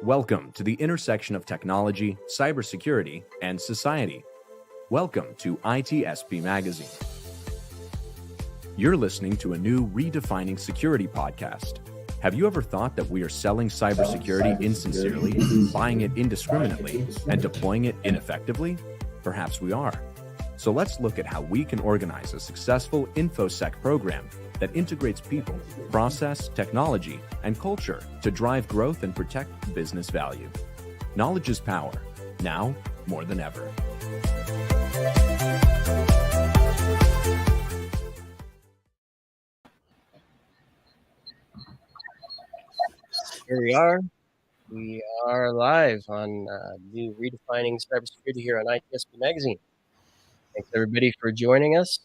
Welcome to the intersection of technology, cybersecurity, and society. Welcome to ITSP Magazine. You're listening to a new Redefining Security podcast. Have you ever thought that we are selling cybersecurity insincerely, buying it indiscriminately, and deploying it ineffectively? Perhaps we are. So let's look at how we can organize a successful InfoSec program that integrates people, process, technology, and culture to drive growth and protect business value. Knowledge is power, now more than ever. Here we are. We are live on new Redefining Cybersecurity here on ITSP Magazine. Thanks everybody for joining us.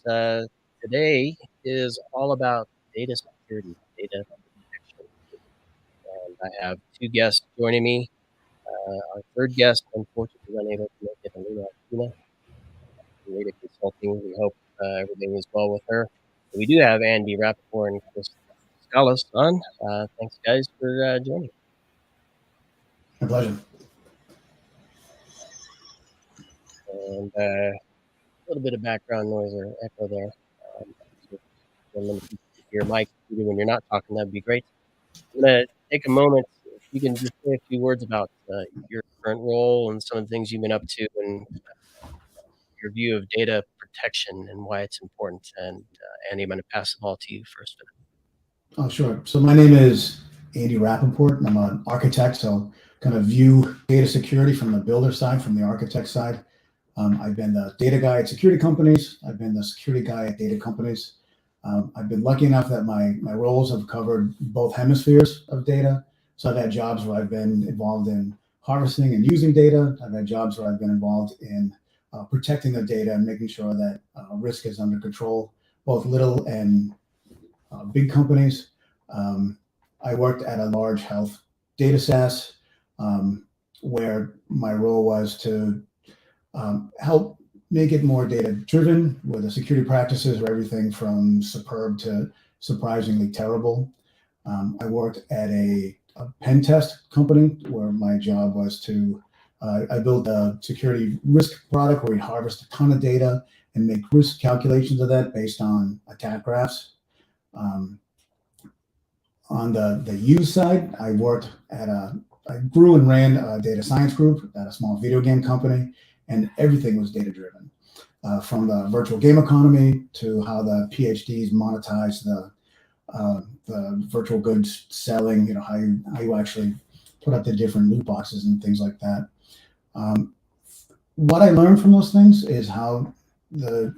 Today is all about data security, data protection. And I have two guests joining me. Our third guest, unfortunately, unable to make it, Alina Akina, Data Consulting. We hope everything is well with her. But we do have Andy Rappaport and Chris Scallas on. Thanks, guys, for joining. My pleasure. And a little bit of background noise or echo there. So your mic, when you're not talking, that'd be great. I'm going to take a moment. If you can just say a few words about your current role and some of the things you've been up to and your view of data protection and why it's important. And Andy, I'm going to pass the ball to you first. Oh, sure. So my name is Andy Rappaport, and I'm an architect, so kind of view data security from the builder side, from the architect side. I've been the data guy at security companies. I've been the security guy at data companies. I've been lucky enough that my roles have covered both hemispheres of data. So I've had jobs where I've been involved in harvesting and using data. I've had jobs where I've been involved in protecting the data and making sure that risk is under control, both little and big companies. I worked at a large health data SaaS where my role was to help make it more data driven, where the security practices were everything from superb to surprisingly terrible. I worked at a pen test company where my job was to, I built a security risk product where we harvest a ton of data and make risk calculations of that based on attack graphs. On the use side, I grew and ran a data science group at a small video game company, and everything was data driven. From the virtual game economy to how the PhDs monetize the virtual goods selling, how you actually put up the different loot boxes and things like that. What I learned from those things is how the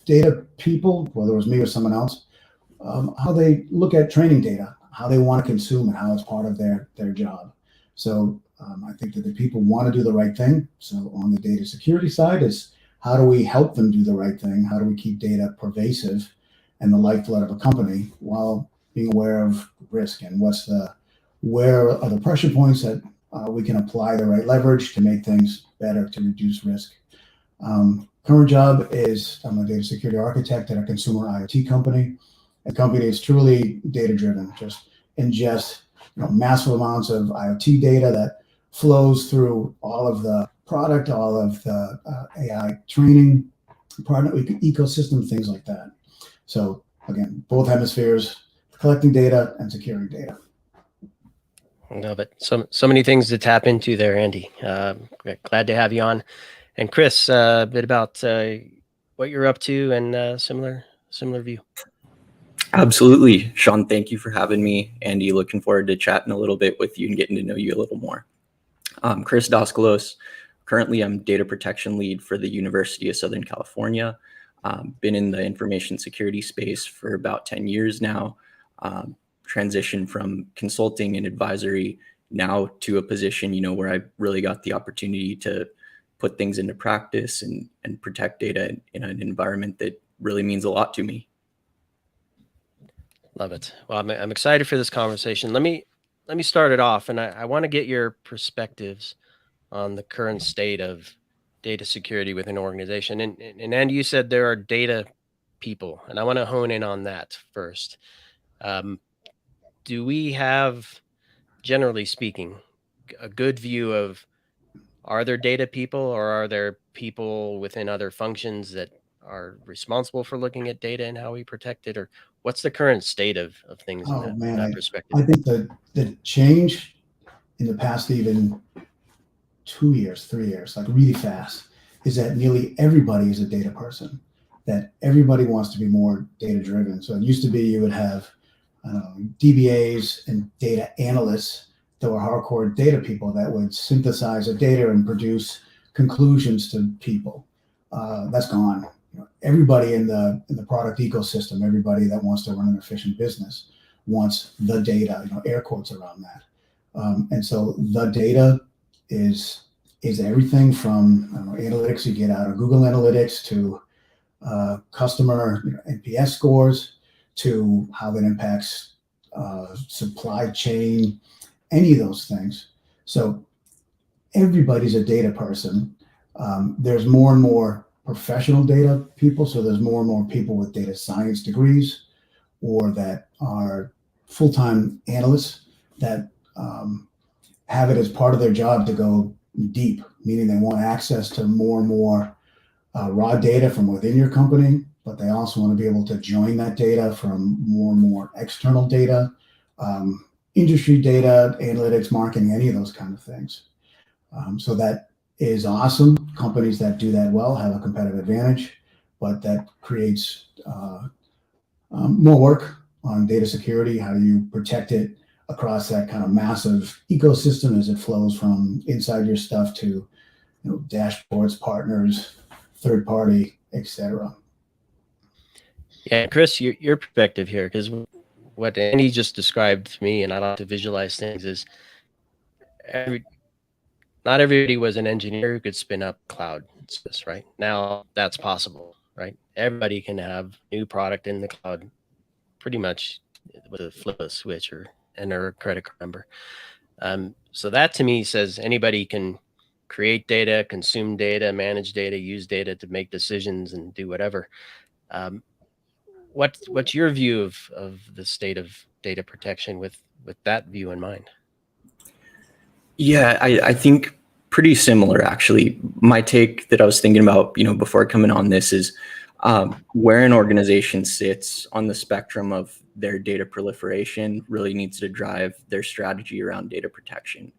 data people, whether it was me or someone else, how they look at training data, how they want to consume it, how it's part of their job. So I think that the people want to do the right thing. So on the data security side is how do we help them do the right thing? How do we keep data pervasive and the lifeblood of a company while being aware of risk and where are the pressure points that we can apply the right leverage to make things better, to reduce risk. Current job is I'm a data security architect at a consumer IoT company. The company is truly data driven, just ingest massive amounts of IoT data that flows through all of the product, all of the AI training, partner ecosystem, things like that. So again, both hemispheres, collecting data and securing data. No, but so many things to tap into there, Andy. Glad to have you on. And Chris, a bit about what you're up to and similar view. Absolutely. Sean, thank you for having me. Andy, looking forward to chatting a little bit with you and getting to know you a little more. Chris Doskalos. Currently, I'm data protection lead for the University of Southern California. Been in the information security space for about 10 years now. Transitioned from consulting and advisory now to a position, where I really got the opportunity to put things into practice and protect data in an environment that really means a lot to me. Love it. Well, I'm excited for this conversation. Let me start it off, and I want to get your perspectives on the current state of data security within an organization. And Andy, you said there are data people, and I want to hone in on that first. Do we have, generally speaking, a good view of, are there data people, or are there people within other functions that are responsible for looking at data and how we protect it? Or what's the current state of things in Oh that man, perspective? I think the change in the past even 2 years, 3 years, like really fast, is that nearly everybody is a data person. That everybody wants to be more data driven. So it used to be you would have, I don't know, DBAs and data analysts that were hardcore data people that would synthesize the data and produce conclusions to people. That's gone. Everybody in the product ecosystem, everybody that wants to run an efficient business wants the data. Air quotes around that. And so the data is everything from, I don't know, analytics you get out of Google Analytics to customer NPS scores to how that impacts supply chain, any of those things. So everybody's a data person. There's more and more professional data people. So there's more and more people with data science degrees or that are full-time analysts that have it as part of their job to go deep, meaning they want access to more and more raw data from within your company, but they also want to be able to join that data from more and more external data, industry data, analytics, marketing, any of those kind of things. So that is awesome. Companies that do that well have a competitive advantage, but that creates more work on data security. How do you protect it across that kind of massive ecosystem as it flows from inside your stuff to dashboards, partners, third party, etc. Yeah, Chris, your perspective here, because what Andy just described to me, and I like to visualize things, is not everybody was an engineer who could spin up cloud service, right? Now that's possible, right? Everybody can have new product in the cloud pretty much with a flip of a switch or enter a credit card number. So that to me says anybody can create data, consume data, manage data, use data to make decisions and do whatever. What's your view of the state of data protection with that view in mind? Yeah, I think pretty similar, actually. My take that I was thinking about, before coming on this is where an organization sits on the spectrum of their data proliferation really needs to drive their strategy around data protection.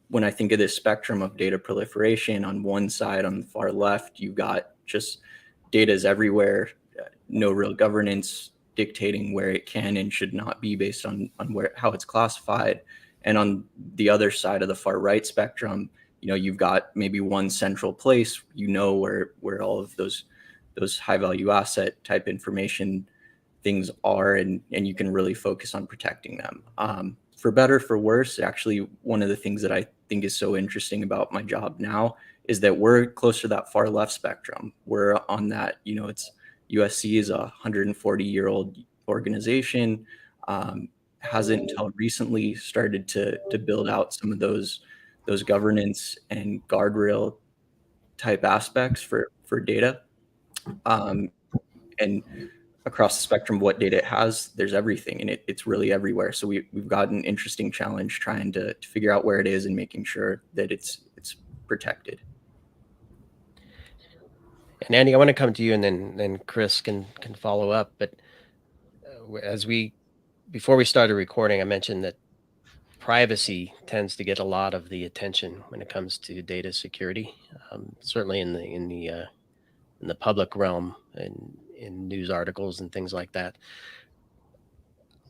When I think of this spectrum of data proliferation, on one side, on the far left, you've got just data is everywhere, no real governance dictating where it can and should not be based on how it's classified. And on the other side of the far right spectrum, you've got maybe one central place, where all of those high value asset type information things are, and you can really focus on protecting them. For better, for worse, actually, one of the things that I think is so interesting about my job now is that we're close to that far left spectrum. We're on that, it's USC is a 140-year-old organization. Hasn't until recently started to build out some of those governance and guardrail type aspects for data. And across the spectrum of what data it has, there's everything, and it's really everywhere. So we've got an interesting challenge trying to figure out where it is and making sure that it's protected. And Andy, I want to come to you, and then Chris can follow up. But before we started recording, I mentioned that privacy tends to get a lot of the attention when it comes to data security. Certainly in the public realm and in news articles and things like that.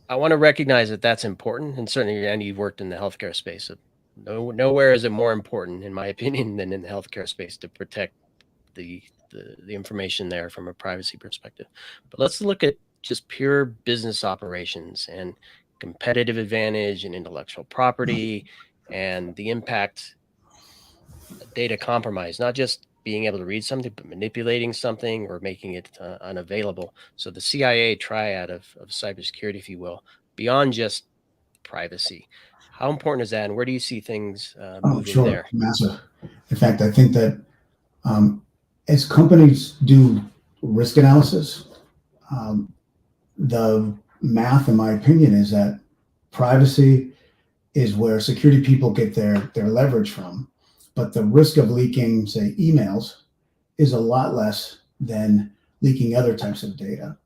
I want to recognize that that's important, and certainly, Andy, you've worked in the healthcare space. So nowhere is it more important, in my opinion, than in the healthcare space to protect the information there from a privacy perspective. But let's look at just pure business operations and competitive advantage and intellectual property and the impact of data compromise, not just being able to read something, but manipulating something or making it unavailable. So the CIA triad of cybersecurity, if you will, beyond just privacy. How important is that, and where do you see things moving Sure, there? massive. In fact, I think that as companies do risk analysis. The math, in my opinion, is that privacy is where security people get their leverage from, but the risk of leaking, say, emails is a lot less than leaking other types of data.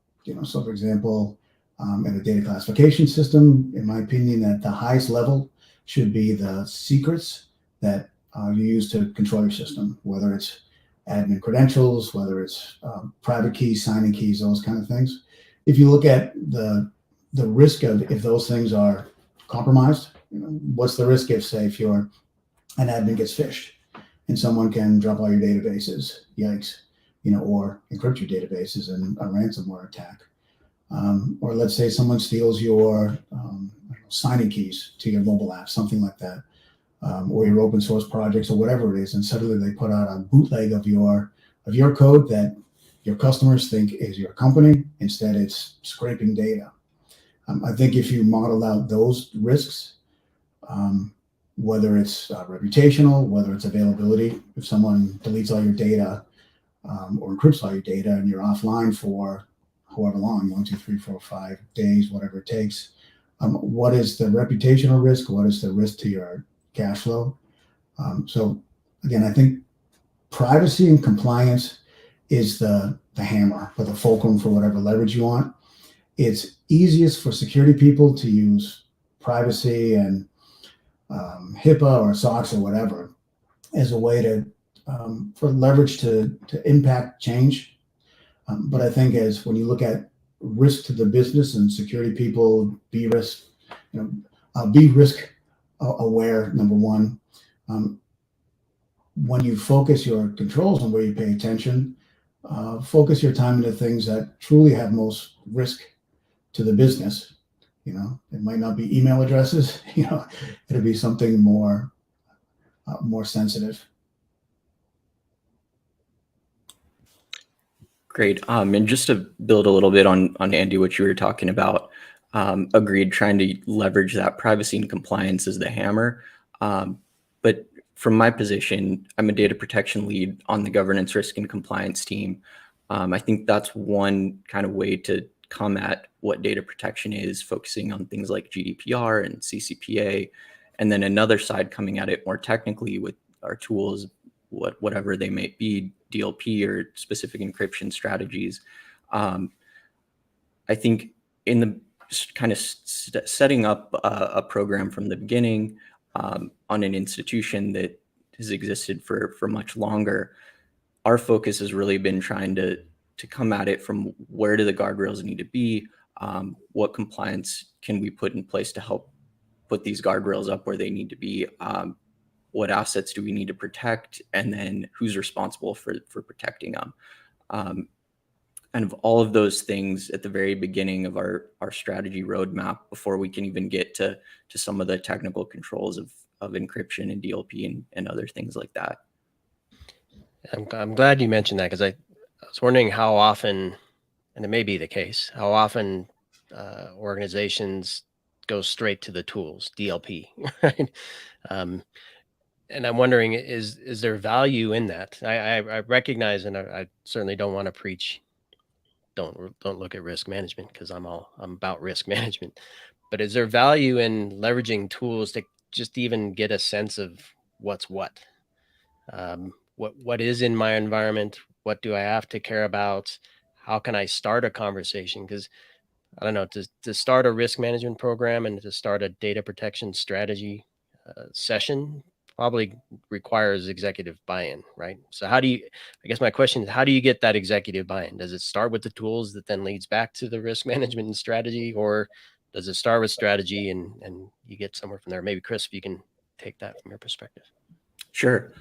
So for example, in a data classification system, in my opinion, at the highest level should be the secrets that you use to control your system, whether it's admin credentials, whether it's private keys, signing keys, those kind of things. If you look at the risk of if those things are compromised, what's the risk if you're an admin gets phished and someone can drop all your databases, yikes, or encrypt your databases in a ransomware attack. Or let's say someone steals your signing keys to your mobile app, something like that, or your open source projects or whatever it is, and suddenly they put out a bootleg of your code that your customers think is your company. Instead, it's scraping data. I think if you model out those risks, whether it's reputational, whether it's availability, if someone deletes all your data or encrypts all your data and you're offline for however long, 1, 2, 3, 4, 5 days, whatever it takes, what is the reputational risk? What is the risk to your cash flow? So again, I think privacy and compliance is the hammer or the fulcrum for whatever leverage you want. It's easiest for security people to use privacy and HIPAA or SOX or whatever as a way to for leverage to impact change. But I think as when you look at risk to the business and security people, be risk aware. Number one, when you focus your controls on where you pay attention, focus your time into things that truly have most risk to the business. It might not be email addresses. It'll be something more sensitive. Great. And just to build a little bit on Andy, what you were talking about, agreed, trying to leverage that privacy and compliance as the hammer. But from my position, I'm a data protection lead on the governance, risk, and compliance team. I think that's one kind of way to come at what data protection is, focusing on things like GDPR and CCPA, and then another side coming at it more technically with our tools, whatever they may be, DLP or specific encryption strategies. I think in the kind of setting up a program from the beginning on an institution that has existed for much longer, our focus has really been trying to come at it from where do the guardrails need to be, what compliance can we put in place to help put these guardrails up where they need to be, what assets do we need to protect, and then who's responsible for protecting them. And of all of those things at the very beginning of our strategy roadmap, before we can even get to some of the technical controls of encryption and DLP and other things like that. I'm glad you mentioned that, because I was wondering how often, and it may be the case, how often organizations go straight to the tools, DLP, right? And I'm wondering, is there value in that? I recognize, and I certainly don't want to preach, don't look at risk management, because I'm about risk management. But is there value in leveraging tools to just even get a sense of what's what? What is in my environment? What do I have to care about? How can I start a conversation? Because I don't know, to start a risk management program and to start a data protection strategy session probably requires executive buy-in, right? So I guess my question is, how do you get that executive buy-in? Does it start with the tools that then leads back to the risk management and strategy, or does it start with strategy and you get somewhere from there? Maybe Chris, if you can take that from your perspective. Sure.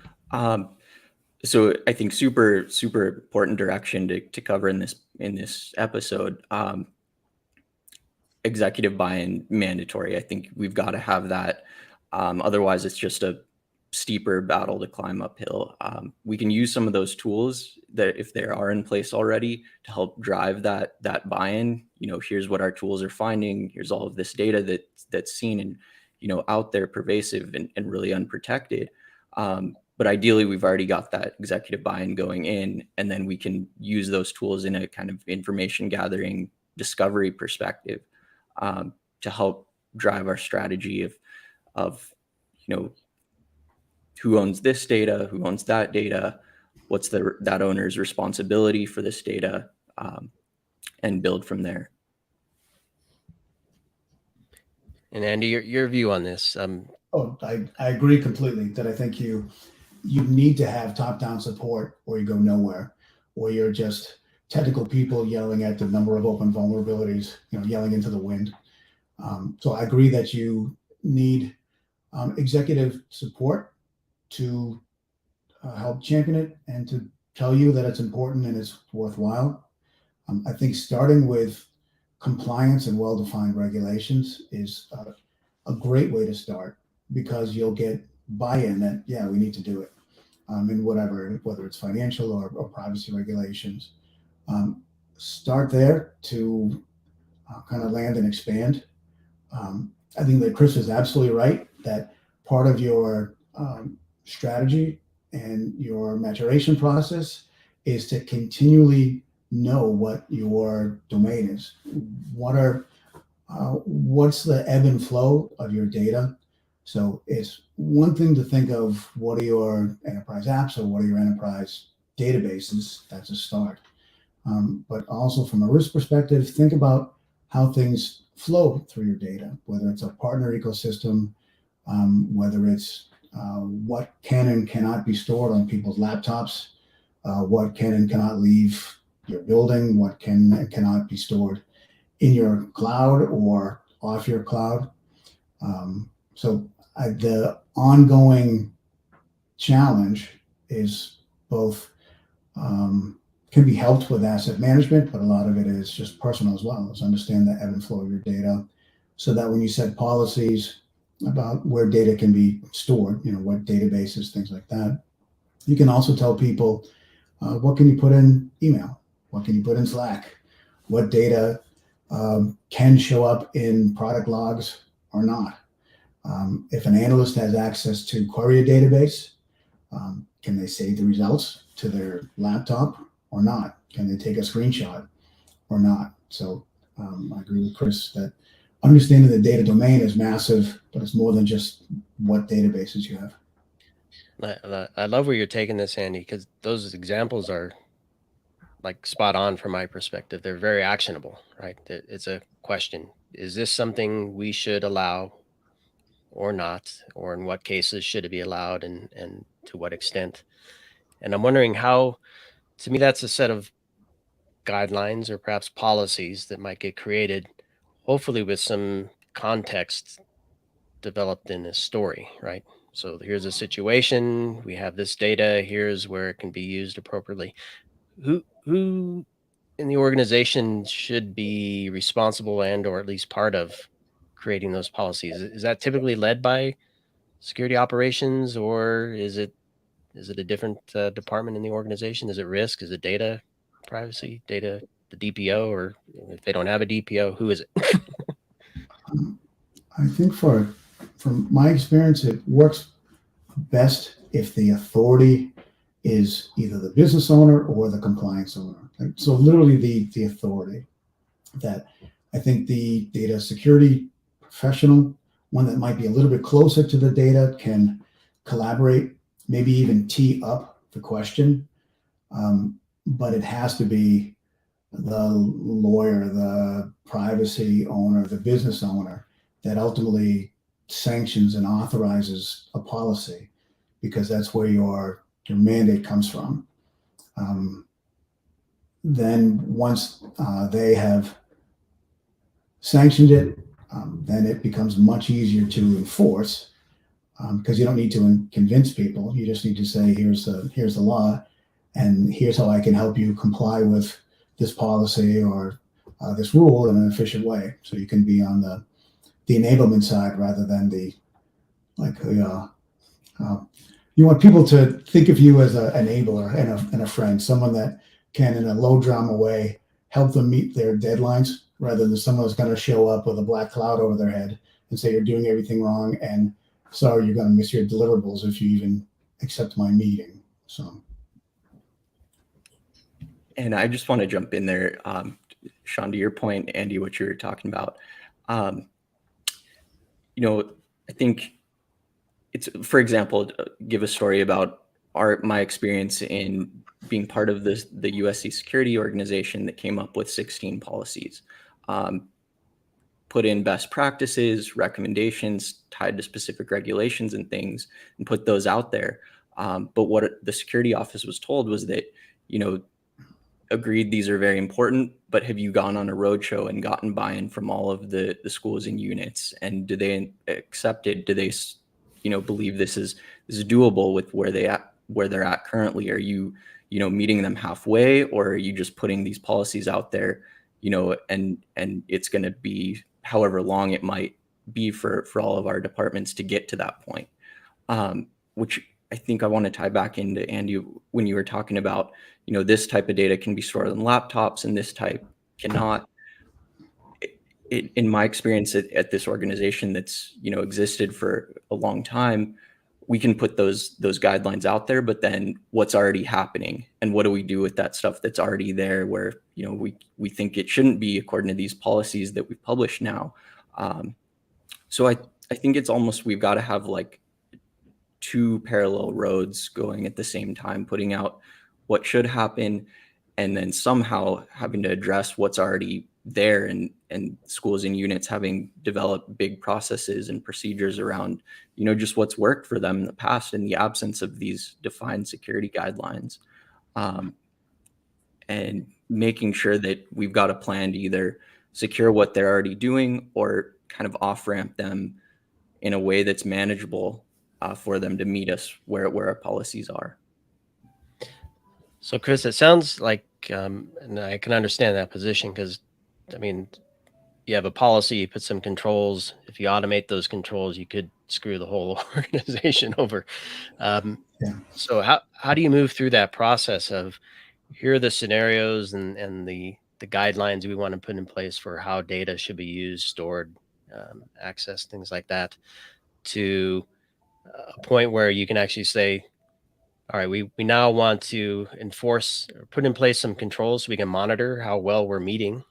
So I think super important direction to cover in this episode. Executive buy-in mandatory. I think we've got to have that. Otherwise, it's just a steeper battle to climb uphill. We can use some of those tools that, if they are in place already, to help drive that buy-in. Here's what our tools are finding. Here's all of this data that's seen and out there, pervasive and really unprotected. But ideally, we've already got that executive buy-in going in, and then we can use those tools in a kind of information gathering discovery perspective to help drive our strategy of who owns this data, who owns that data, what's that owner's responsibility for this data, and build from there. And Andy, your view on this? I agree completely that I think you need to have top-down support or you go nowhere, or you're just technical people yelling at the number of open vulnerabilities, yelling into the wind. So I agree that you need executive support to help champion it and to tell you that it's important and it's worthwhile. I think starting with compliance and well-defined regulations is a great way to start, because you'll get buy-in that, yeah, we need to do it. In whether it's financial or privacy regulations. Start there to kind of land and expand. I think that Chris is absolutely right that part of your strategy and your maturation process is to continually know what your domain is. What's the ebb and flow of your data? So it's one thing to think of what are your enterprise apps or what are your enterprise databases. That's a start. But also from a risk perspective, think about how things flow through your data, whether it's a partner ecosystem, whether it's what can and cannot be stored on people's laptops, what can and cannot leave your building, what can and cannot be stored in your cloud or off your cloud. So the ongoing challenge is both can be helped with asset management, but a lot of it is just personal as well. Is understand the ebb and flow of your data, so that when you set policies about where data can be stored, what databases, things like that, you can also tell people what can you put in email, what can you put in Slack, what data can show up in product logs or not. If an analyst has access to query a database, can they save the results to their laptop or not? Can they take a screenshot or not? So I agree with Chris that understanding the data domain is massive, but it's more than just what databases you have. I love where you're taking this, Andy, because those examples are like spot on from my perspective. They're very actionable, right? It's a question. Is this something we should allow or not? Or in what cases should it be allowed, and to what extent? And I'm wondering how, to me, that's a set of guidelines or perhaps policies that might get created, hopefully with some context developed in a story, right? So here's a situation, we have this data, here's where it can be used appropriately. Who in the organization should be responsible and or at least part of creating those policies? Is that typically led by security operations, or is it a different department in the organization? Is it risk? Is it data privacy, data, the DPO, or if they don't have a DPO, who is it? I think from my experience, it works best if the authority is either the business owner or the compliance owner. So literally the authority. That I think the data security professional, one that might be a little bit closer to the data, can collaborate, maybe even tee up the question. But it has to be the lawyer, the privacy owner, the business owner that ultimately sanctions and authorizes a policy, because that's where your mandate comes from. Then once they have sanctioned it, then it becomes much easier to enforce, because you don't need to convince people. You just need to say, here's the law, and here's how I can help you comply with this policy or this rule in an efficient way. So you can be on the enablement side rather than you want people to think of you as an enabler and a friend, someone that can, in a low drama way, help them meet their deadlines, rather than someone who's going to show up with a black cloud over their head and say you're doing everything wrong and sorry, you're going to miss your deliverables if you even accept my meeting. So. And I just want to jump in there, Sean, to your point, Andy, what you were talking about. I think it's, for example, give a story about my experience in being part of the USC security organization that came up with 16 policies, put in best practices, recommendations tied to specific regulations and things, and put those out there. But what the security office was told was that, agreed, these are very important, but have you gone on a roadshow and gotten buy-in from all of the schools and units? And do they accept it? Do they, believe this is doable with where they're at currently? Are you, meeting them halfway, or are you just putting these policies out there, and it's going to be however long it might be for all of our departments to get to that point? Which I think I want to tie back into Andy when you were talking about, this type of data can be stored on laptops and this type cannot. In my experience at this organization that's, existed for a long time, we can put those guidelines out there, but then what's already happening and what do we do with that stuff that's already there where, we think it shouldn't be according to these policies that we've published now. So I think it's almost, we've got to have like two parallel roads going at the same time, putting out what should happen and then somehow having to address what's already there, and schools and units having developed big processes and procedures around, just what's worked for them in the past in the absence of these defined security guidelines, and making sure that we've got a plan to either secure what they're already doing or kind of off-ramp them in a way that's manageable for them to meet us where our policies are. So, Chris, it sounds like, and I can understand that position because, I mean, you have a policy, you put some controls. If you automate those controls, you could screw the whole organization over. So how do you move through that process of, here are the scenarios and the guidelines we want to put in place for how data should be used, stored, accessed, things like that, to a point where you can actually say, all right, we now want to enforce or put in place some controls so we can monitor how well we're meeting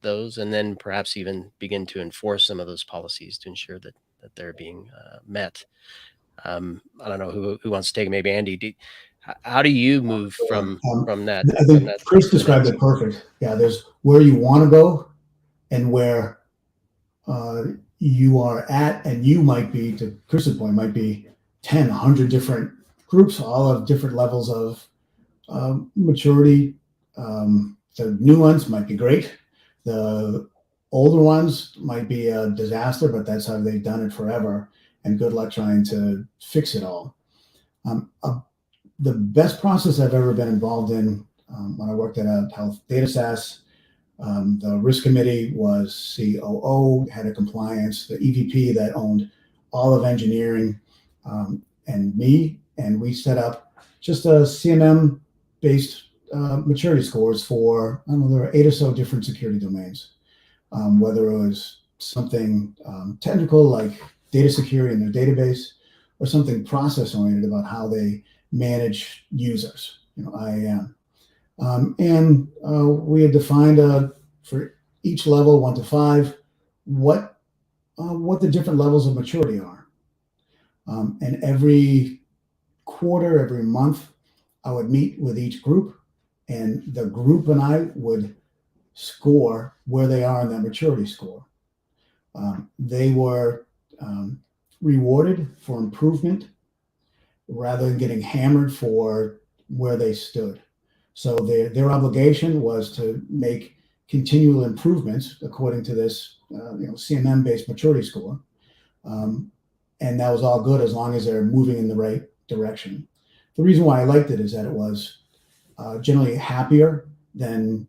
those, and then perhaps even begin to enforce some of those policies to ensure that they're being met. I don't know who wants to take it. Maybe Andy. How do you move from that? I think Chris described it perfect. Yeah, there's where you want to go and where you are at, and you might be, to Chris's point, might be 10, 100 different groups, all of different levels of maturity. The new ones might be great. The older ones might be a disaster, but that's how they've done it forever. And good luck trying to fix it all. The best process I've ever been involved in when I worked at a health data SAS, the risk committee was COO, head of compliance, the EVP that owned all of engineering, and me. And we set up just a CMM-based maturity scores for, I don't know, there are 8 or so different security domains, whether it was something technical like data security in their database, or something process-oriented about how they manage users, IAM. And we had defined for each level, 1 to 5, what the different levels of maturity are. And every quarter, every month, I would meet with each group, and the group and I would score where they are in that maturity score. They were rewarded for improvement rather than getting hammered for where they stood. So their obligation was to make continual improvements according to this CMM-based maturity score. And that was all good as long as they're moving in the right direction. The reason why I liked it is that it was generally happier than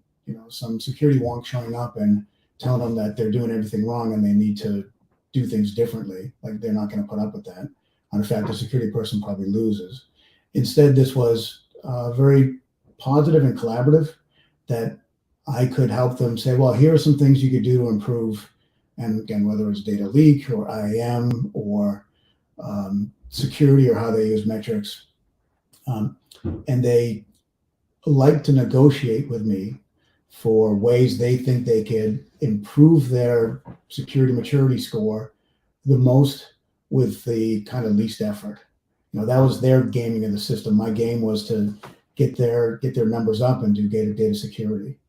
some security wonk showing up and telling them that they're doing everything wrong and they need to do things differently. Like, they're not going to put up with that. In fact, the security person probably loses. Instead, this was very positive and collaborative, that I could help them say, well, here are some things you could do to improve. And again, whether it's data leak or IAM or security or how they use metrics. And they like to negotiate with me for ways they think they could improve their security maturity score the most with the kind of least effort. That was their gaming of the system. My game was to get their numbers up and do data security.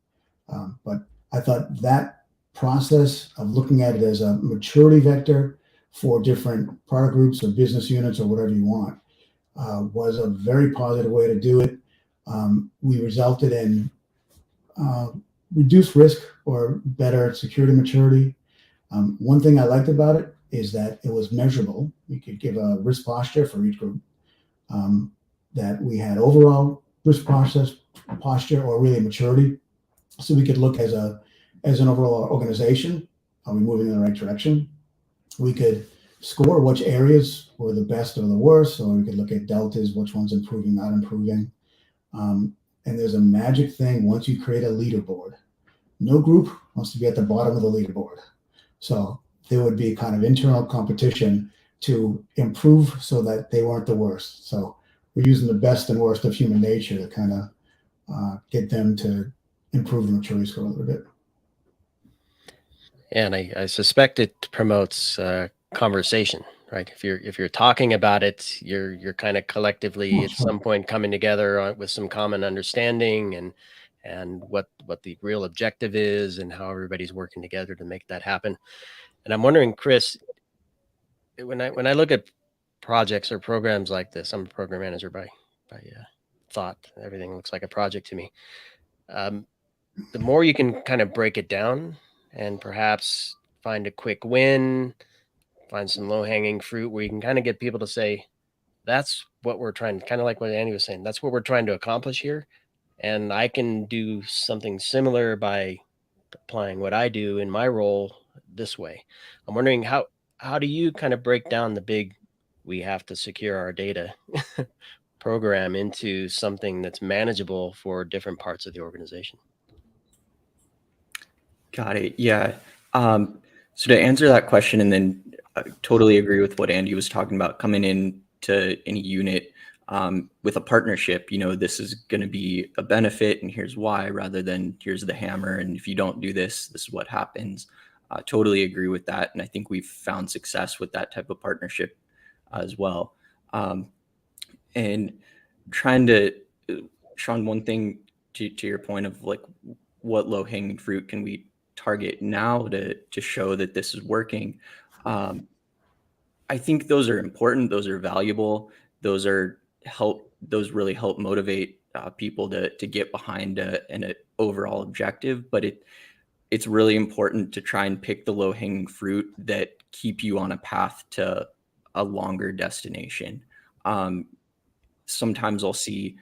But I thought that process of looking at it as a maturity vector for different product groups or business units or whatever you want was a very positive way to do it. We resulted in reduced risk or better security maturity. One thing I liked about it is that it was measurable. We could give a risk posture for each group. That we had overall risk posture or really maturity. So we could look as an overall organization, are we moving in the right direction? We could score which areas were the best or the worst, or we could look at deltas, which one's improving, not improving. And there's a magic thing once you create a leaderboard. No group wants to be at the bottom of the leaderboard. So there would be kind of internal competition to improve so that they weren't the worst. So we're using the best and worst of human nature to kind of get them to improve the maturity score a little bit. And I suspect it promotes conversation, right? If you're talking about it, you're kind of collectively at some point coming together with some common understanding and what the real objective is and how everybody's working together to make that happen. And I'm wondering, Chris, when I look at projects or programs like this, I'm a program manager by thought. Everything looks like a project to me. The more you can kind of break it down and perhaps find a quick win, find some low-hanging fruit where you can kind of get people to say, that's what we're trying, kind of like what Andy was saying, that's what we're trying to accomplish here. And I can do something similar by applying what I do in my role this way. I'm wondering how do you kind of break down the big, we have to secure our data program into something that's manageable for different parts of the organization? Got it. Yeah. So to answer that question, and then I totally agree with what Andy was talking about, coming in to any unit with a partnership, this is going to be a benefit and here's why, rather than here's the hammer. And if you don't do this, this is what happens. Totally agree with that. And I think we've found success with that type of partnership as well. And trying to, Sean, one thing to your point of like, what low hanging fruit can we target now to show that this is working? I think those are important. Those are valuable. Those really help motivate people to get behind an overall objective. But it's really important to try and pick the low hanging fruit that keep you on a path to a longer destination. Sometimes I'll see,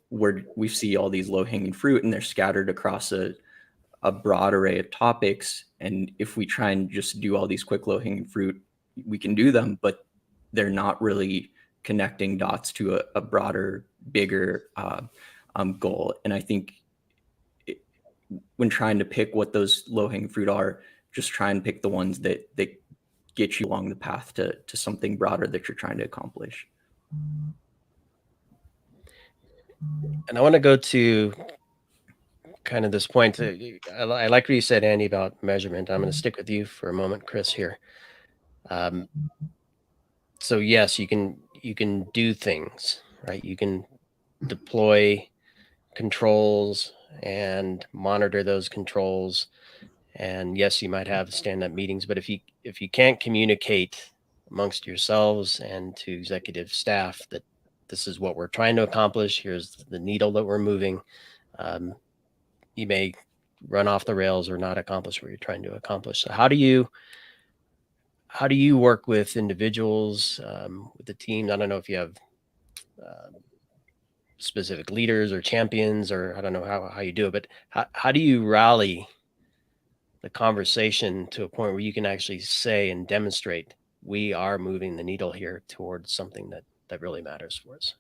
where we see all these low hanging fruit and they're scattered across a broad array of topics. And if we try and just do all these quick low hanging fruit, we can do them, but they're not really connecting dots to a broader, bigger goal. And I think when trying to pick what those low hanging fruit are, just try and pick the ones that get you along the path to something broader that you're trying to accomplish. And I want to go to kind of this point. I like what you said, Andy, about measurement. I'm going to stick with you for a moment, Chris, here. So yes, you can do things, right? You can deploy controls and monitor those controls. And yes, you might have stand-up meetings, but if you can't communicate amongst yourselves and to executive staff that this is what we're trying to accomplish, here's the needle that we're moving, you may run off the rails or not accomplish what you're trying to accomplish. So how do you work with individuals, with the team? I don't know if you have specific leaders or champions, or I don't know how you do it, but how do you rally the conversation to a point where you can actually say and demonstrate we are moving the needle here towards something that really matters for us?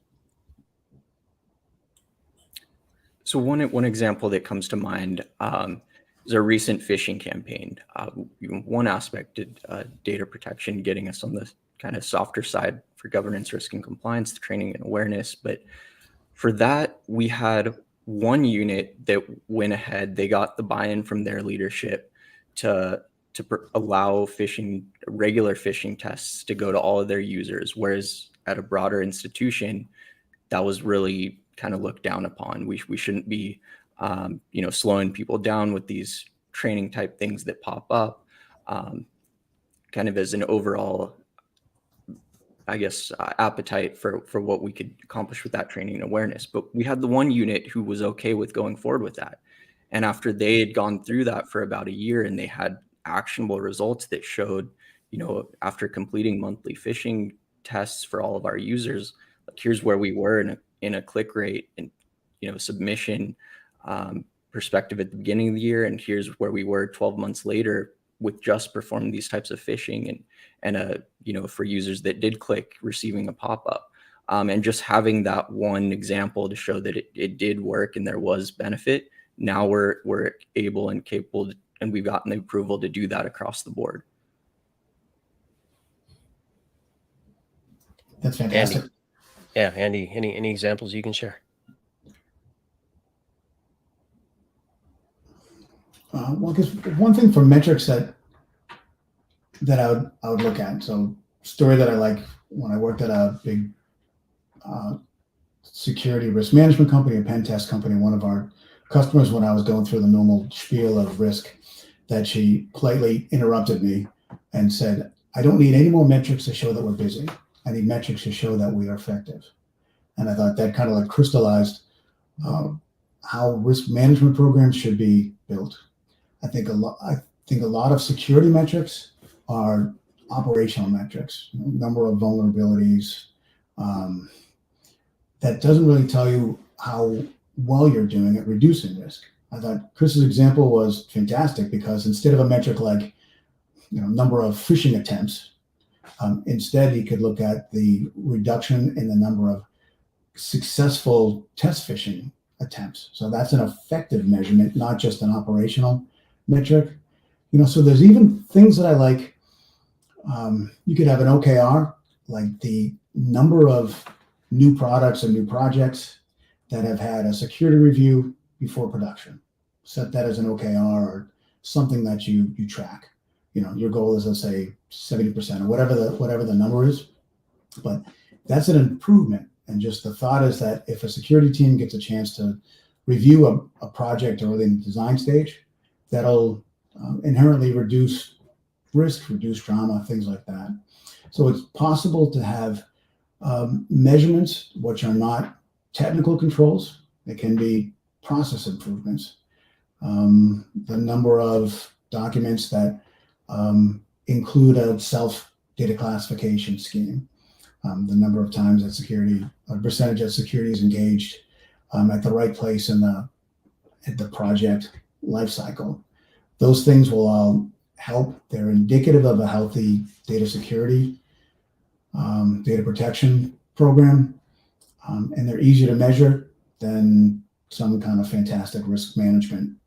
So one example that comes to mind is a recent phishing campaign. One aspect of data protection getting us on the kind of softer side for governance, risk, and compliance, the training and awareness. But for that, we had one unit that went ahead. They got the buy-in from their leadership to allow regular phishing tests to go to all of their users, whereas at a broader institution, that was really kind of looked down upon. We shouldn't be, slowing people down with these training type things that pop up, kind of as an overall, I guess, appetite for what we could accomplish with that training and awareness. But we had the one unit who was okay with going forward with that. And after they had gone through that for about a year and they had actionable results that showed, after completing monthly phishing tests for all of our users, like here's where we were in a click rate and, submission perspective at the beginning of the year. And here's where we were 12 months later with just performing these types of phishing and for users that did click, receiving a pop-up. And just having that one example to show that it did work and there was benefit. Now we're able and capable, and we've gotten the approval to do that across the board. That's fantastic. Andy. Yeah, Andy, any examples you can share? Well, because one thing for metrics that I would look at. So, story that I like when I worked at a big security risk management company, a pen test company, one of our customers, when I was going through the normal spiel of risk, that she politely interrupted me and said, "I don't need any more metrics to show that we're busy. I need metrics to show that we are effective." And I thought that kind of like crystallized how risk management programs should be built. I think a lot of security metrics are operational metrics, number of vulnerabilities. That doesn't really tell you how well you're doing at reducing risk. I thought Chris's example was fantastic because instead of a metric like number of phishing attempts, instead he could look at the reduction in the number of successful test phishing attempts. So that's an effective measurement, not just an operational metric. So there's even things that I like. You could have an OKR, like the number of new products and new projects that have had a security review before production. Set that as an OKR or something that you track. Your goal is, let's say, 70% or whatever the number is. But that's an improvement. And just the thought is that if a security team gets a chance to review a project early in the design stage, that'll inherently reduce risk, reduce drama, things like that. So it's possible to have measurements which are not technical controls. They can be process improvements. The number of documents that include a self data classification scheme, the number of times that a percentage of security is engaged at the right place in the project lifecycle. Those things will all help. They're indicative of a healthy data security, data protection program, and they're easier to measure than some kind of fantastic risk management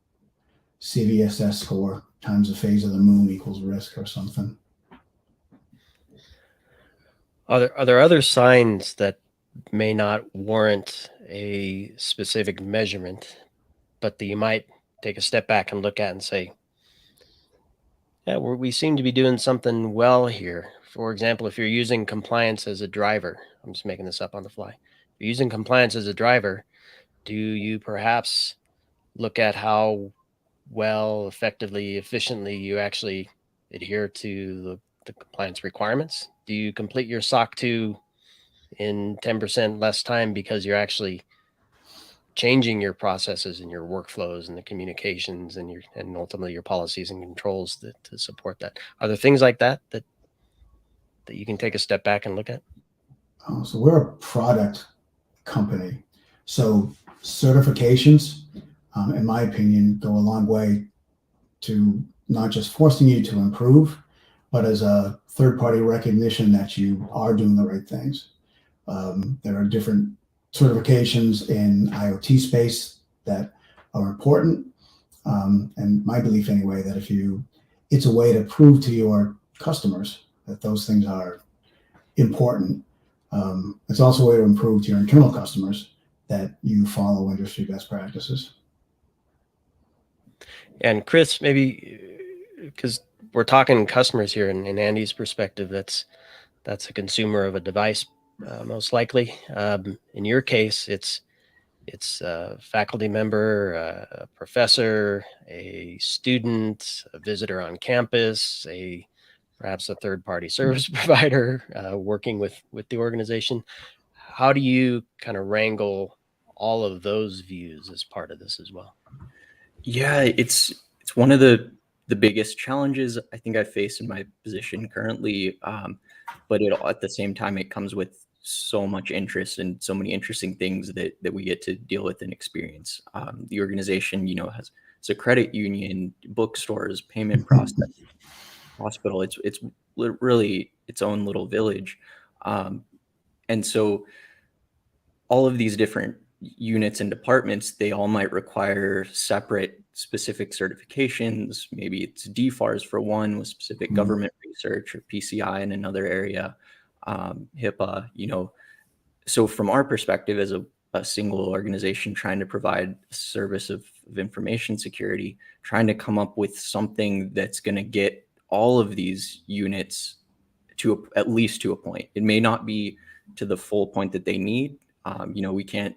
CVSS score times the phase of the moon equals risk or something. Are there other signs that may not warrant a specific measurement, but that you might take a step back and look at and say, yeah, we seem to be doing something well here? For example, if you're using compliance as a driver, I'm just making this up on the fly. If you're using compliance as a driver, do you perhaps look at how well, effectively, efficiently you actually adhere to the compliance requirements? Do you complete your SOC 2 in 10% less time because you're actually changing your processes and your workflows and the communications and ultimately your policies and controls to support that? Are there things like that you can take a step back and look at? So we're a product company. So certifications, in my opinion, go a long way to not just forcing you to improve, but as a third-party recognition that you are doing the right things. There are different certifications in IoT space that are important. And my belief anyway, that it's a way to prove to your customers that those things are important. It's also a way to improve to your internal customers that you follow industry best practices. And Chris, maybe because we're talking customers here, and in Andy's perspective, that's a consumer of a device, most likely. In your case, it's a faculty member, a professor, a student, a visitor on campus, perhaps a third-party service provider working with the organization. How do you kind of wrangle all of those views as part of this as well? Yeah, it's one of the biggest challenges I think I face in my position currently. But at the same time, it comes with so much interest and so many interesting things that we get to deal with and experience. The organization, has a credit union, bookstores, payment process, hospital. It's really its own little village, and so all of these different units and departments, they all might require separate specific certifications. Maybe it's DFARS for one with specific government research, or PCI in another area, HIPAA, So from our perspective as a single organization trying to provide a service of information security, trying to come up with something that's going to get all of these units to at least to a point. It may not be to the full point that they need. We can't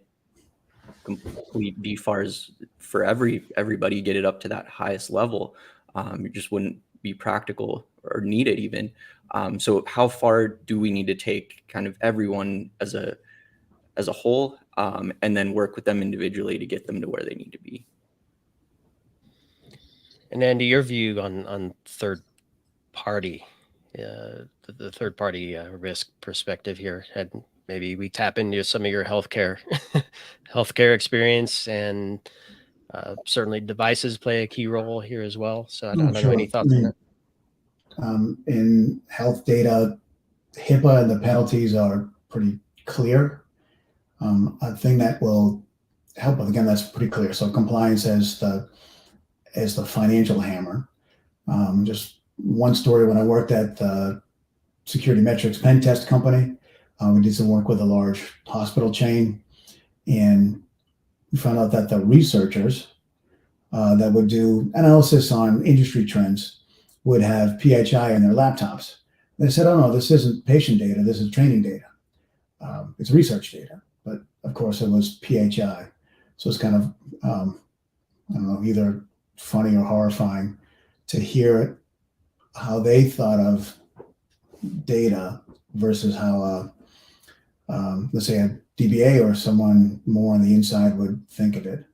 complete DFARS for everybody, get it up to that highest level. It just wouldn't be practical or needed even. So how far do we need to take kind of everyone as a whole, and then work with them individually to get them to where they need to be? And Andy, your view on third party, the third party risk perspective here, and maybe we tap into some of your healthcare experience, and certainly devices play a key role here as well. So I don't know, any thoughts on that? In health data, HIPAA and the penalties are pretty clear. A thing that will help, again, that's pretty clear. So compliance as the financial hammer. Just one story: when I worked at the Security Metrics pen test company, we did some work with a large hospital chain, and we found out that the researchers that would do analysis on industry trends would have PHI in their laptops. They said, "Oh no, this isn't patient data. This is training data. It's research data." But of course, it was PHI. So it's kind of, I don't know, either funny or horrifying to hear how they thought of data versus how, let's say, a DBA or someone more on the inside would think of it.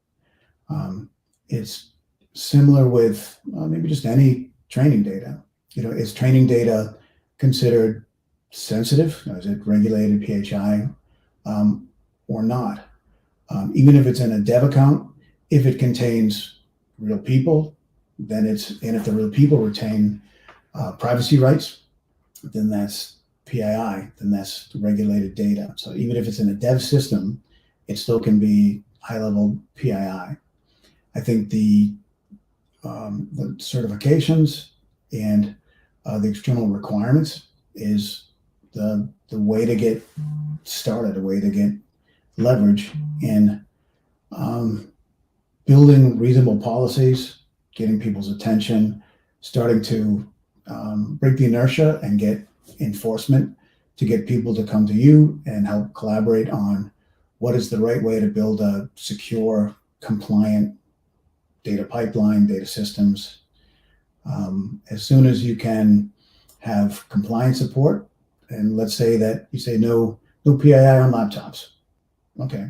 It's similar with maybe just any training data. Is training data considered sensitive? Is it regulated PHI or not? Even if it's in a dev account, if it contains real people, and if the real people retain privacy rights, then that's PII, then that's regulated data. So even if it's in a dev system, it still can be high-level PII. I think the certifications and the external requirements is the way to get started, a way to get leverage in building reasonable policies, getting people's attention, starting to break the inertia and get enforcement to get people to come to you and help collaborate on what is the right way to build a secure, compliant data pipeline, data systems. As soon as you can have compliance support, and let's say that you say no PII on laptops. Okay,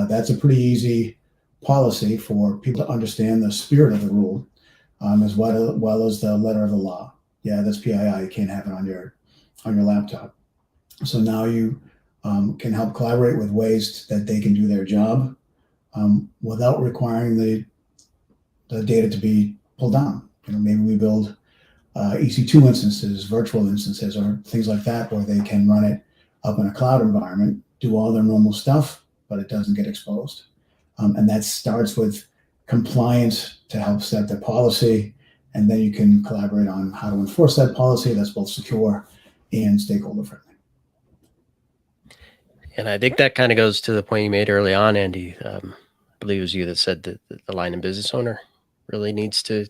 that's a pretty easy policy for people to understand the spirit of the rule, as well as the letter of the law. Yeah, that's PII. You can't have it on your laptop. So now you can help collaborate with ways that they can do their job without requiring the data to be pulled down. Maybe we build EC2 instances, virtual instances, or things like that, where they can run it up in a cloud environment, do all their normal stuff, but it doesn't get exposed. And that starts with compliance to help set the policy, and then you can collaborate on how to enforce that policy that's both secure and stakeholder friendly. And I think that kind of goes to the point you made early on, Andy. I believe it was you that said that the line and business owner really needs to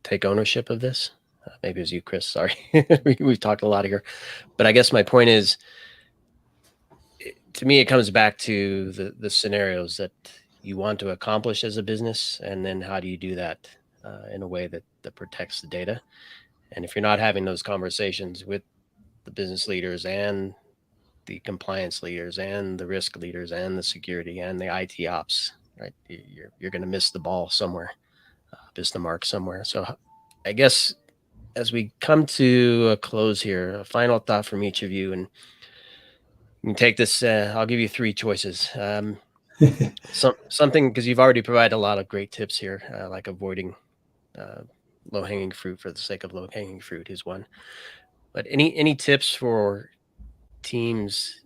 take ownership of this. Maybe it was you, Chris. Sorry. We've talked a lot here. But I guess my point is, to me, it comes back to the scenarios that you want to accomplish as a business, and then how do you do that in a way that protects the data. And if you're not having those conversations with the business leaders and the compliance leaders and the risk leaders and the security and the IT ops, right, you're going to miss the ball somewhere, miss the mark somewhere. So I guess as we come to a close here, a final thought from each of you, and you can take this. I'll give you three choices. Something, because you've already provided a lot of great tips here, like avoiding low-hanging fruit for the sake of low-hanging fruit is one. But any tips for teams,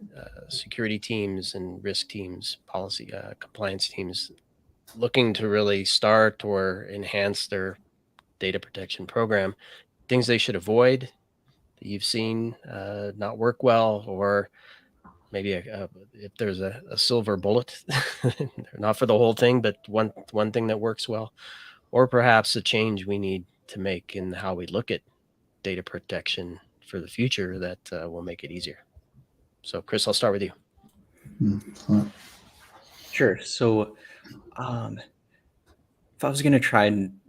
security teams and risk teams, policy compliance teams looking to really start or enhance their data protection program, things they should avoid that you've seen not work well, or maybe if there's a silver bullet, not for the whole thing, but one thing that works well, or perhaps a change we need to make in how we look at data protection for the future that will make it easier. So, Chris, I'll start with you. Sure. So if I was going to try and,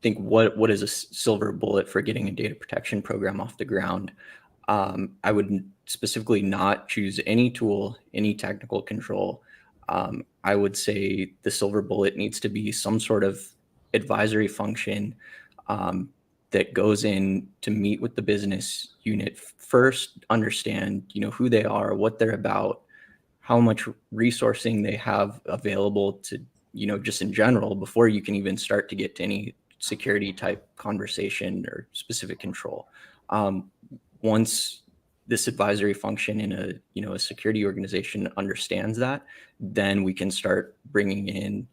think what is a silver bullet for getting a data protection program off the ground, I would specifically not choose any tool, any technical control. I would say the silver bullet needs to be some sort of advisory function that goes in to meet with the business unit first, understand, who they are, what they're about, how much resourcing they have available to, just in general, before you can even start to get to any security type conversation or specific control. Once this advisory function in a security organization understands that, then we can start bringing in,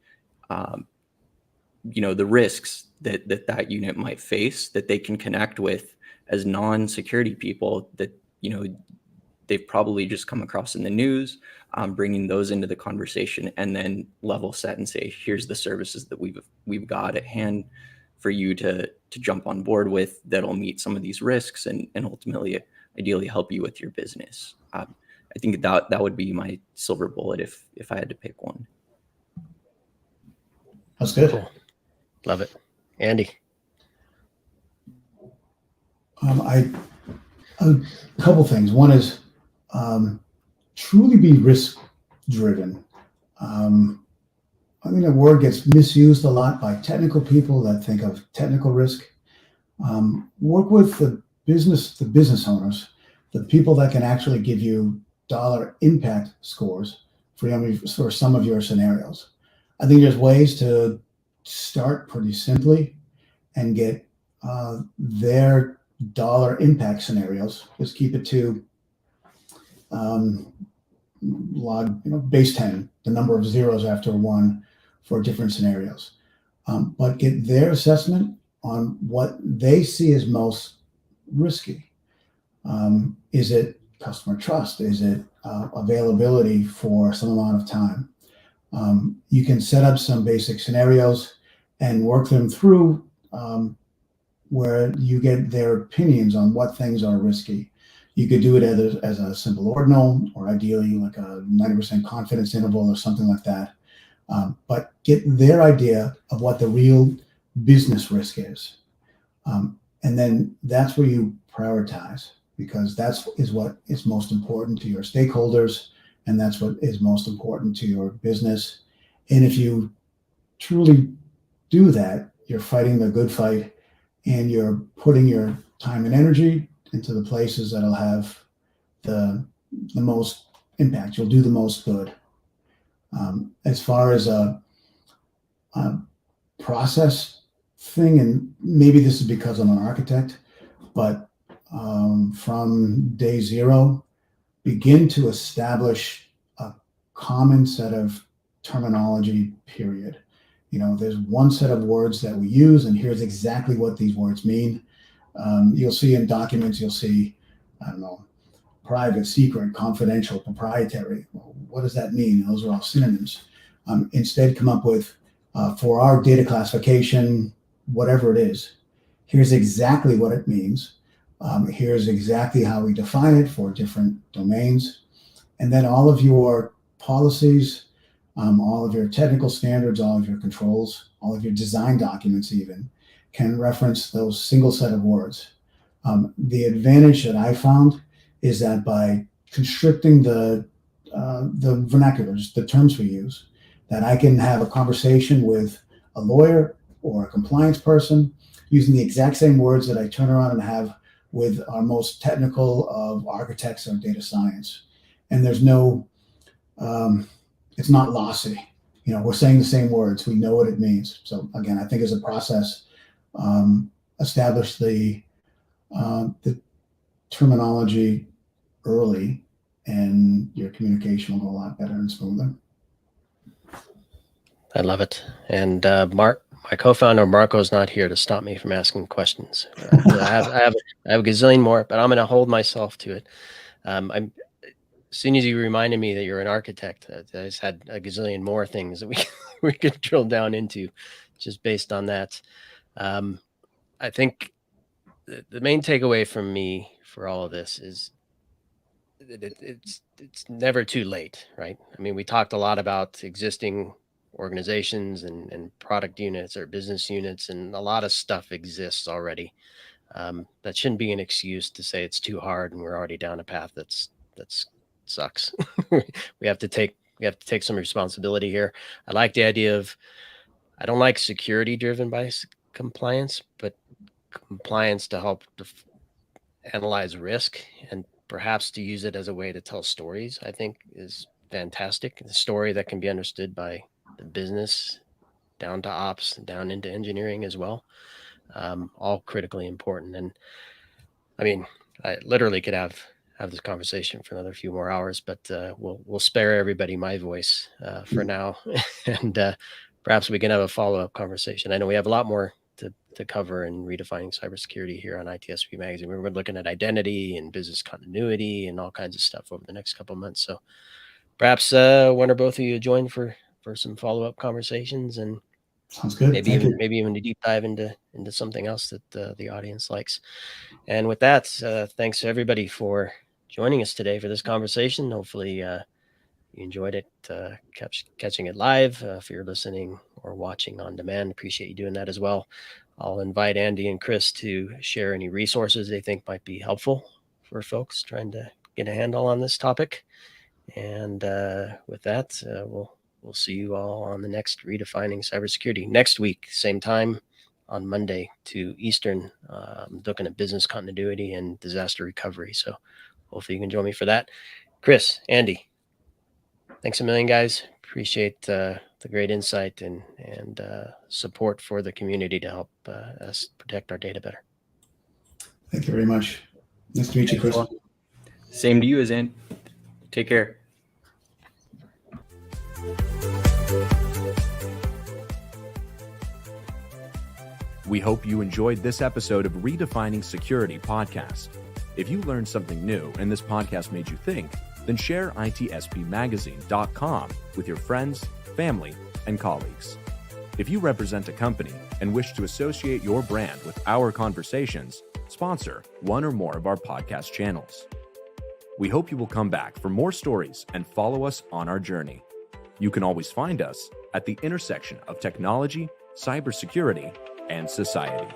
the risks that unit might face that they can connect with as non-security people that, they've probably just come across in the news, bringing those into the conversation, and then level set and say, here's the services that we've got at hand for you to jump on board with that'll meet some of these risks and ultimately, ideally, help you with your business. I think that would be my silver bullet if I had to pick one. That's good. Cool. Love it. Andy? A couple things. One is truly be risk driven. I think that word gets misused a lot by technical people that think of technical risk. Work with the business owners, the people that can actually give you dollar impact scores for some of your scenarios. I think there's ways to start pretty simply and get their dollar impact scenarios. Just keep it to base 10, the number of zeros after one for different scenarios. But get their assessment on what they see as most risky. Is it customer trust? Is it availability for some amount of time? You can set up some basic scenarios and work them through where you get their opinions on what things are risky. You could do it as a simple ordinal, or ideally like a 90% confidence interval or something like that. But get their idea of what the real business risk is. And then that's where you prioritize, because that is what is most important to your stakeholders, and that's what is most important to your business. And if you truly do that, you're fighting the good fight, and you're putting your time and energy into the places that'll have the most impact. You'll do the most good. As far as a process thing, and maybe this is because I'm an architect, but from day zero, begin to establish a common set of terminology, period. There's one set of words that we use, and here's exactly what these words mean. You'll see in documents, you'll see, private, secret, confidential, proprietary. Well, what does that mean? Those are all synonyms. Instead, come up with, for our data classification, whatever it is, here's exactly what it means. Here's exactly how we define it for different domains. And then all of your policies, all of your technical standards, all of your controls, all of your design documents even can reference those single set of words. The advantage that I found is that by constricting the vernaculars, the terms we use, that I can have a conversation with a lawyer or a compliance person using the exact same words that I turn around and have with our most technical of architects or data science. And there's no, it's not lossy. We're saying the same words. We know what it means. So again, I think as a process, establish the terminology early, and your communication will go a lot better and smoother. I love it. And Mark, my co-founder Marco, is not here to stop me from asking questions. I have a gazillion more, but I'm going to hold myself to it. As soon as you reminded me that you're an architect, I just had a gazillion more things that we could drill down into, just based on that. I think the main takeaway from me for all of this is that it's never too late, right? I mean, we talked a lot about existing organizations and product units or business units, and a lot of stuff exists already. That shouldn't be an excuse to say it's too hard and we're already down a path that's sucks. we have to take some responsibility here. I like the idea of, I don't like security driven by compliance, but compliance to help analyze risk and perhaps to use it as a way to tell stories, I think is fantastic. The story that can be understood by the business down to ops, down into engineering as well. All critically important. And I mean, I literally could have this conversation for another few more hours, but we'll spare everybody my voice for now. And perhaps we can have a follow-up conversation. I know we have a lot more to cover in redefining cybersecurity here on ITSP Magazine. We're looking at identity and business continuity and all kinds of stuff over the next couple of months. So perhaps one or both of you join for some follow-up conversations, and sounds good. Maybe even to deep dive into something else that the audience likes. And with that, thanks to everybody for joining us today for this conversation. Hopefully you enjoyed it, catching it live. If you're listening or watching on demand, appreciate you doing that as well. I'll invite Andy and Chris to share any resources they think might be helpful for folks trying to get a handle on this topic. And with that, we'll see you all on the next Redefining Cybersecurity next week, same time on Monday 2 Eastern. Looking at business continuity and disaster recovery. So hopefully you can join me for that. Chris, Andy, thanks a million, guys. Appreciate the great insight and support for the community to help us protect our data better. Thank you very much. Nice to meet you, Chris. Same to you, Azan. Take care. We hope you enjoyed this episode of Redefining Security podcast. If you learned something new and this podcast made you think, then share itspmagazine.com with your friends, family, and colleagues. If you represent a company and wish to associate your brand with our conversations, sponsor one or more of our podcast channels. We hope you will come back for more stories and follow us on our journey. You can always find us at the intersection of technology, cybersecurity, and society.